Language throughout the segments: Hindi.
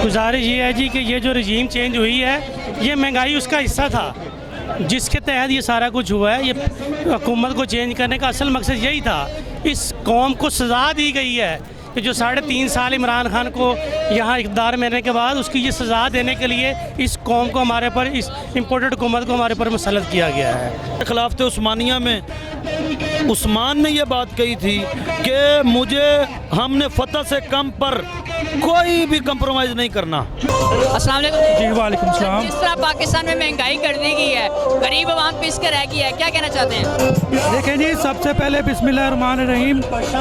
गुजारिश ये है जी कि ये जो रजीम चेंज हुई है ये महंगाई उसका हिस्सा था जिसके तहत ये सारा कुछ हुआ है। ये हुकूमत को चेंज करने का असल मकसद यही था। इस कौम को सज़ा दी गई है कि जो 3.5 साल इमरान खान को यहाँ इक़्तिदार में रहने के बाद उसकी ये सज़ा देने के लिए इस कौम को हमारे पर, इस इम्पोर्टेड हुकूमत को हमारे पर मुसल्लत किया गया है। खिलाफत उस्मानिया में उस्मान ने ये बात कही थी कि मुझे हमने फतह से कम पर कोई भी कंप्रोमाइज़ नहीं करना। अस्सलाम वालेकुम जी वालेकुम सलाम। जिस तरह पाकिस्तान में महंगाई कर दी गई है, गरीब आवाम पिस कर रह गई है, क्या कहना चाहते हैं? देखें जी, सबसे पहले बिस्मिल्लाहिर्रहमानिर्रहीम,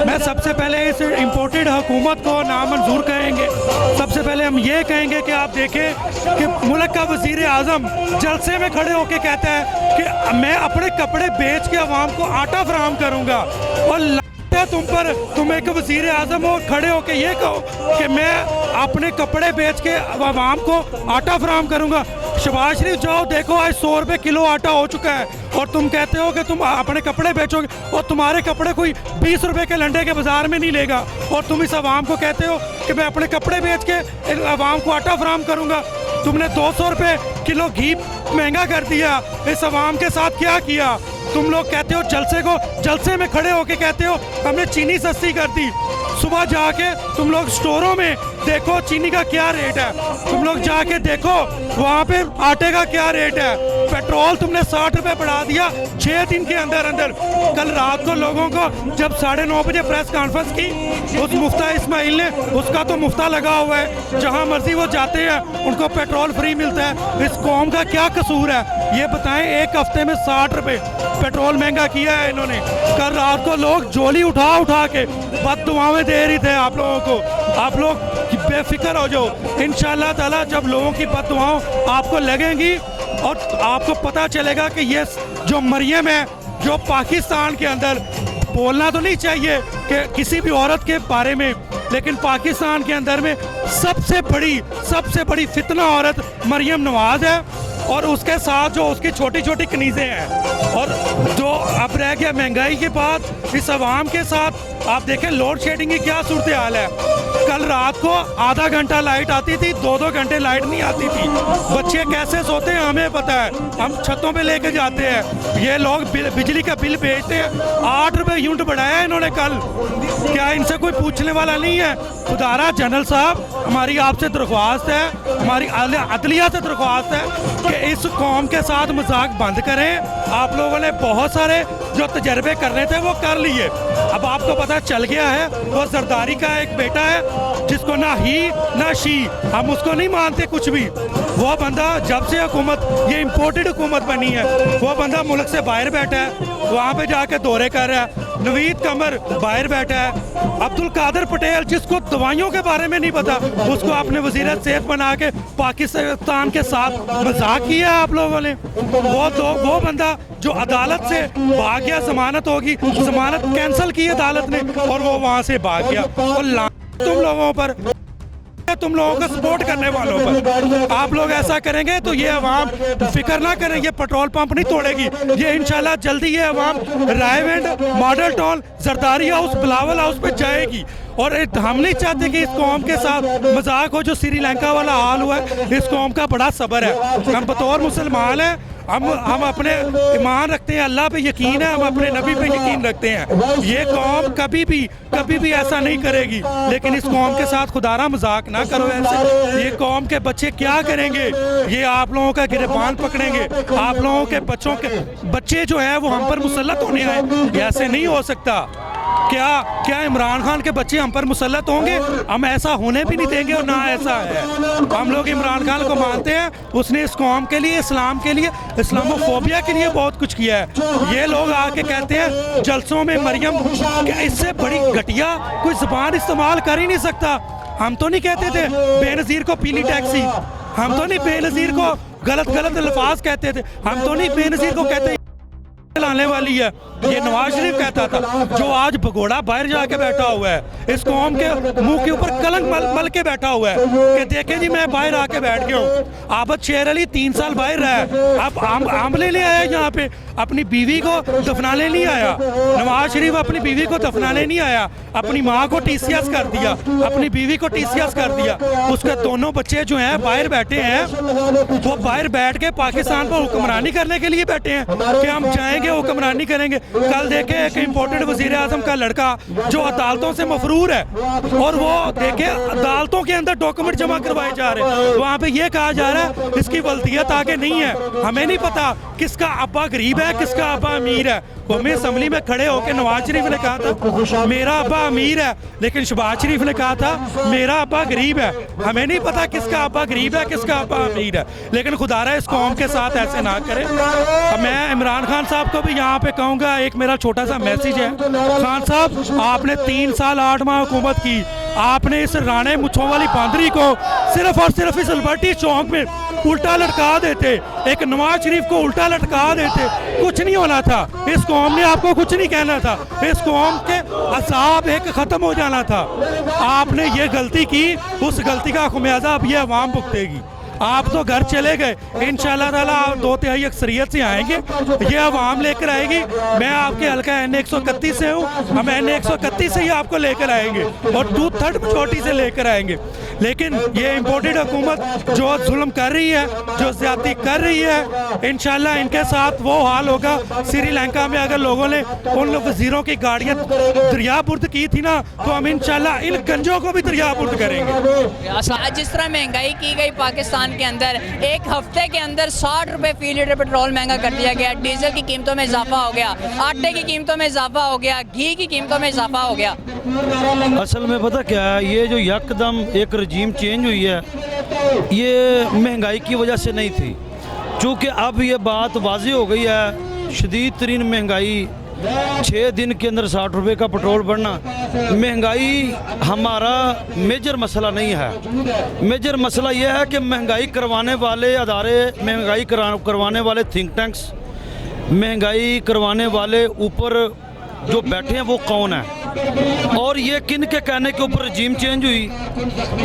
मैं सबसे पहले इस इम्पोर्टेड हुकूमत को नामंजूर कहेंगे। सबसे पहले हम ये कहेंगे कि आप देखें कि मुल्क का वज़ीर आज़म जलसे में खड़े होकर कहता है कि मैं अपने कपड़े बेच के अवाम को आटा फराहम करूँगा, और तुम एक वज़ीर आज़म हो खड़े होके ये कहो कि मैं अपने कपड़े बेच के आवाम को आटा फराहम करूँगा। शहबाज शरीफ जाओ देखो, आज 100 रुपये किलो आटा हो चुका है और तुम कहते हो कि तुम अपने कपड़े बेचोगे, और तुम्हारे कपड़े कोई 20 रुपये के लंडे के बाज़ार में नहीं लेगा, और तुम इस आवाम को कहते हो कि मैं अपने कपड़े बेच के आवाम को आटा फराहम करूँगा। तुमने 200 रुपये किलो घी महंगा कर दिया, इस आवाम के साथ क्या किया? तुम लोग कहते हो जलसे में खड़े होके कहते हो हमने चीनी सस्ती कर दी। सुबह जाके तुम लोग स्टोरों में देखो चीनी का क्या रेट है, तुम लोग जाके देखो वहाँ पे आटे का क्या रेट है। पेट्रोल तुमने 60 रुपये बढ़ा दिया 6 दिन के अंदर अंदर। कल रात को लोगों को जब 9:30 बजे प्रेस कॉन्फ्रेंस की, उस मुफ्ता इस्माइल ने, उसका तो मुफ्ता लगा हुआ है, जहाँ मर्जी वो जाते हैं उनको पेट्रोल फ्री मिलता है। इस कौम का क्या कसूर है ये बताएं? एक हफ्ते में 60 रुपये पेट्रोल महंगा किया है इन्होंने। कल रात को लोग झोली उठा के बददुआएं दे रहे थे आप लोगों को। आप लोग बेफिक्र हो जाओ, इंशाअल्लाह ताला जब लोगों की बददुआएं आपको लगेंगी और आपको पता चलेगा कि ये जो मरियम है, जो पाकिस्तान के अंदर, बोलना तो नहीं चाहिए कि किसी भी औरत के बारे में, लेकिन पाकिस्तान के अंदर में सबसे बड़ी फितना औरत मरियम नवाज है, और उसके साथ जो उसकी छोटी छोटी कनीज़ें हैं। और जो अब रह गया महंगाई के बाद इस आवाम के साथ, आप देखें लोड शेडिंग की क्या सूरत हाल है। कल रात को आधा घंटा लाइट आती थी, 2-2 घंटे लाइट नहीं आती थी। बच्चे कैसे सोते हैं हमें पता है, हम छतों पे लेके जाते हैं। ये लोग बिजली का बिल भेजते हैं, 8 रुपये यूनिट बढ़ाया है इन्होंने कल। क्या इनसे कोई पूछने वाला नहीं है? खुदारा जनरल साहब, हमारी आपसे दरख्वास्त है, हमारी अदलिया से दरख्वास्त है कि इस कौम के साथ मजाक बंद करें। आप लोगों ने बहुत सारे जो तजर्बे करने थे वो कर लिए, अब आपको पता चल गया है। वो जरदारी का एक बेटा है जिसको ना ही ना शी, हम उसको नहीं मानते कुछ भी। वो बंदा जब से हुकूमत, ये इम्पोर्टेड हुकूमत बनी है, वो बंदा मुल्क से बाहर बैठा है, वहाँ पे जाके दौरे कर रहा है। नवीद कमर बाहर बैठा है। अब्दुल कादिर पटेल, जिसको दवाइयों के बारे में नहीं पता, उसको आपने वज़ीर सेहत बना के पाकिस्तान के साथ मजाक किया आप लोगों ने। वो बंदा जो अदालत से भाग गया, जमानत होगी, जमानत कैंसिल की अदालत ने और वो वहाँ से भाग गया। और तुम लोगों पर, तुम लोगों को सपोर्ट करने वालों पर, आप लोग ऐसा करेंगे तो ये अवाम फिक्र ना करें, ये पेट्रोल पंप नहीं तोड़ेगी। ये इंशाल्लाह जल्दी ये अवाम Raiwind, model town, Zardari house, Bilawal house पे जाएगी। और हम नहीं चाहते कि इस कौम के साथ मजाक हो जो श्रीलंका वाला हाल हुआ है। इस कौम का बड़ा सब्र है। हम बतौर मुसलमान हैं, हम अपने ईमान रखते हैं, अल्लाह पे यकीन है, हम अपने नबी पे यकीन रखते हैं। ये कौम कभी भी ऐसा नहीं करेगी। लेकिन इस कौम के साथ खुदारा मजाक ना करो ऐसे। ये कौम के बच्चे क्या करेंगे? ये आप लोगों का गिरबान पकड़ेंगे। आप लोगों के बच्चे जो है वो हम पर मुसल्लत होने आए। ऐसे नहीं हो सकता। क्या इमरान खान के बच्चे हम पर मुसल्लत होंगे? हम ऐसा होने भी नहीं देंगे, और ना ऐसा है। हम लोग इमरान खान को मानते हैं, उसने इस कौम के लिए, इस्लाम के लिए, इस्लामोफोबिया के लिए बहुत कुछ किया है। ये लोग आके कहते हैं जलसों में मरियम, क्या इससे बड़ी घटिया कोई ज़बान इस्तेमाल कर ही नहीं सकता। हम तो नहीं कहते थे बेनज़ीर को पीली टैक्सी, हम तो नहीं बेनज़ीर को गलत अल्फाज कहते थे, हम तो नहीं बेनज़ीर को कहते लाने वाली है, ये नवाज शरीफ कहता था। जो आज भगोड़ा बाहर जाके बैठा हुआ है, इस कौम के मुंह के ऊपर कलंक मल के बैठा हुआ है कि देखे जी मैं बाहर आके बैठ गया हूँ। आबद शेर अली 3 साल बाहर रहा है, अब आंबले ले आया यहाँ पे, अपनी बीवी को दफनाने नहीं आया। नवाज शरीफ अपनी बीवी को दफनाने नहीं आया, अपनी माँ को टीसीएस कर दिया, अपनी बीवी को टीसीएस कर दिया। उसके दोनों बच्चे जो हैं बाहर बैठे हैं, वो बाहर बैठ के पाकिस्तान पर हुक्मरानी करने के लिए बैठे हैं कि हम जाएंगे हुक्मरानी करेंगे। कल देखे एक इम्पोर्टेड वजीर आजम का लड़का जो अदालतों से मफरूर है, और वो देखे अदालतों के अंदर डॉक्यूमेंट जमा करवाए जा रहे हैं, वहाँ पे ये कहा जा रहा है इसकी वल्दियत आगे नहीं है। हमें नहीं पता किसका अब्बा गरीब है, किसका अब्बा अमीर है। कौमी असम्बली में खड़े होकर नवाज शरीफ ने कहा था मेरा अब्बा अमीर है, लेकिन शहबाज शरीफ ने कहा था मेरा अब्बा गरीब है। हमें नहीं पता किसका अब्बा गरीब है, किसका अब्बा अमीर है, लेकिन खुदारा इस कौम के साथ ऐसे ना करें। मैं इमरान खान साहब को भी यहाँ पे कहूँगा, एक मेरा छोटा सा मैसेज है। खान साहब, आपने 3 साल 8 माह हुकूमत की, आपने इस राणे मुच्छों वाली बांदरी को सिर्फ और सिर्फ इस लिबर्टी चौक में उल्टा लटका देते, एक नवाज शरीफ को उल्टा लटका देते, कुछ नहीं होना था। इस कौम ने आपको कुछ नहीं कहना था, इस कौम के असाब एक ख़त्म हो जाना था। आपने ये गलती की, उस गलती का खुमियाजा अब ये अवाम भुगतेगी। आप तो घर चले गए, इंशाल्लाह ताला आप 2/3 अक्सरियत से आएंगे, ये अवाम लेकर आएगी। मैं आपके हल्का NA 131 से हूँ, हम NA 131 से ही आपको लेकर आएंगे और 2/3 छोटी से लेकर आएंगे। लेकिन ये इम्पोर्टेड हुकूमत जो जुल्म कर रही है, जो ज्यादती कर रही है, इंशाल्लाह इनके साथ वो हाल होगा। श्रीलंका में अगर लोगों ने उन वजीरों की गाड़ियाँ दरियाबुर्द की थी ना, तो हम इंशाल्लाह इन गंजों को भी दरियाबुर्द करेंगे। जिस तरह महंगाई की गई पाकिस्तान के अंदर, एक हफ्ते के अंदर 60 रुपए फी लीटर पेट्रोल महंगा कर दिया गया, डीजल की कीमतों में इजाफा हो गया, आटे की कीमतों में इजाफा हो गया, घी की कीमतों में इजाफा हो गया। असल में पता क्या है, ये जो यकदम एक रजीम चेंज हुई है, ये महंगाई की वजह से नहीं थी। चूँकि अब ये बात वाज़ेह हो गई है, शदीद तरीन महंगाई, 6 दिन के अंदर 60 रुपये का पेट्रोल बढ़ना। महंगाई हमारा मेजर मसला नहीं है। मेजर मसला यह है कि महंगाई करवाने वाले अदारे, महंगाई करवाने वाले थिंक टैंक्स, महंगाई करवाने वाले ऊपर जो बैठे हैं वो कौन है, और ये किन के कहने के ऊपर रजीम चेंज हुई।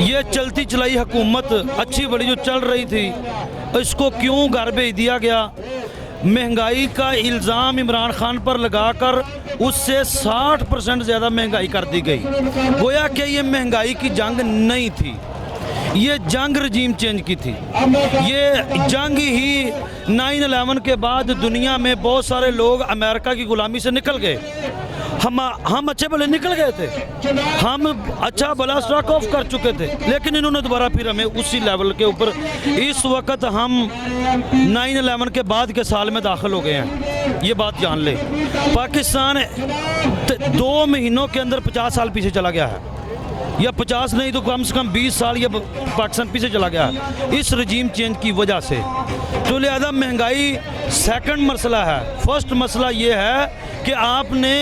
ये चलती चलाई हुकूमत अच्छी बड़ी जो चल रही थी, इसको क्यों घर भेज दिया गया। महंगाई का इल्ज़ाम इमरान खान पर लगाकर उससे 60% ज़्यादा महंगाई कर दी गई। गोया कि ये महंगाई की जंग नहीं थी, ये जंग रजीम चेंज की थी। ये जंग ही 9/11 के बाद दुनिया में बहुत सारे लोग अमेरिका की गुलामी से निकल गए। हम अच्छे भले निकल गए थे, हम अच्छा भला स्टॉक ऑफ कर चुके थे, लेकिन इन्होंने दोबारा फिर हमें उसी लेवल के ऊपर, इस वक्त हम 9/11 के बाद के साल में दाखिल हो गए हैं। ये बात जान ले, पाकिस्तान 2 महीनों के अंदर 50 साल पीछे चला गया है, या 50 नहीं तो कम से कम 20 साल ये पाकिस्तान पीछे चला गया है इस रजीम चेंज की वजह से। तो लिहाजा महंगाई सेकंड मसला है। फर्स्ट मसला ये है कि आपने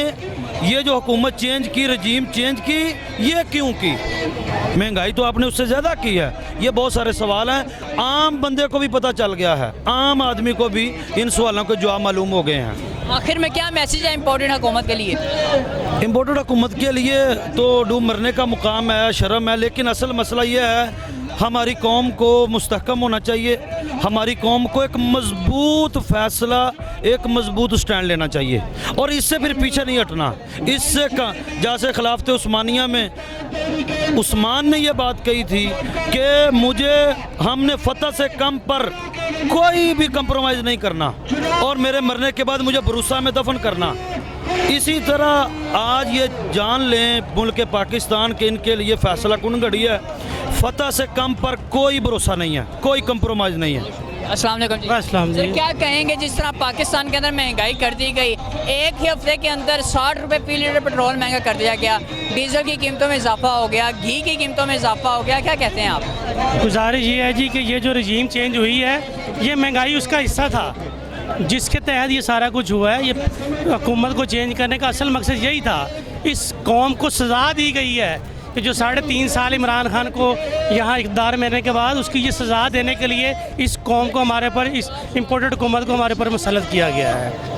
ये जो हुकूमत चेंज की, रजीम चेंज की, ये क्यों की। महंगाई तो आपने उससे ज़्यादा की है। ये बहुत सारे सवाल हैं, आम बंदे को भी पता चल गया है, आम आदमी को भी इन सवालों के जवाब मालूम हो गए हैं। आखिर में क्या मैसेज है इम्पोर्टेड हुकूमत के लिए? इम्पोर्टेड हुकूमत के लिए तो डूब मरने का मुकाम है, शर्म है, लेकिन असल मसला ये है हमारी कौम को मुस्तहकम होना चाहिए। हमारी कौम को एक मजबूत फैसला, एक मजबूत स्टैंड लेना चाहिए, और इससे फिर पीछे नहीं हटना। इससे जैसे खिलाफत उस्मानिया में उस्मान ने यह बात कही थी कि हमने फतह से कम पर कोई भी कंप्रोमाइज़ नहीं करना, और मेरे मरने के बाद मुझे भरूसा में दफन करना। इसी तरह आज ये जान लें मुल्क पाकिस्तान के, इनके लिए फ़ैसला कुन घड़ी है, फतह से कम पर कोई भरोसा नहीं है, कोई कंप्रोमाइज़ नहीं है। अस्सलाम वालेकुम जी। अस्सलाम जी। सर, क्या कहेंगे जिस तरह पाकिस्तान के अंदर महंगाई कर दी गई, एक ही हफ्ते के अंदर 60 रुपये फी लीटर पेट्रोल महंगा कर दिया गया, डीजल की कीमतों में इजाफा हो गया, घी की कीमतों में इजाफा हो गया, क्या कहते हैं आप? गुजारिश ये है जी कि ये जो रजीम चेंज हुई है, ये महंगाई उसका हिस्सा था जिसके तहत ये सारा कुछ हुआ है। ये हुकूमत को चेंज करने का असल मकसद यही था। इस कौम को सज़ा दी गई है कि जो 3.5 साल इमरान खान को यहाँ इक़्तिदार में रहने के बाद उसकी ये सज़ा देने के लिए इस कौम को हमारे पर, इस इम्पोर्टेड हुकूमत को हमारे पर मुसल्लत किया गया है।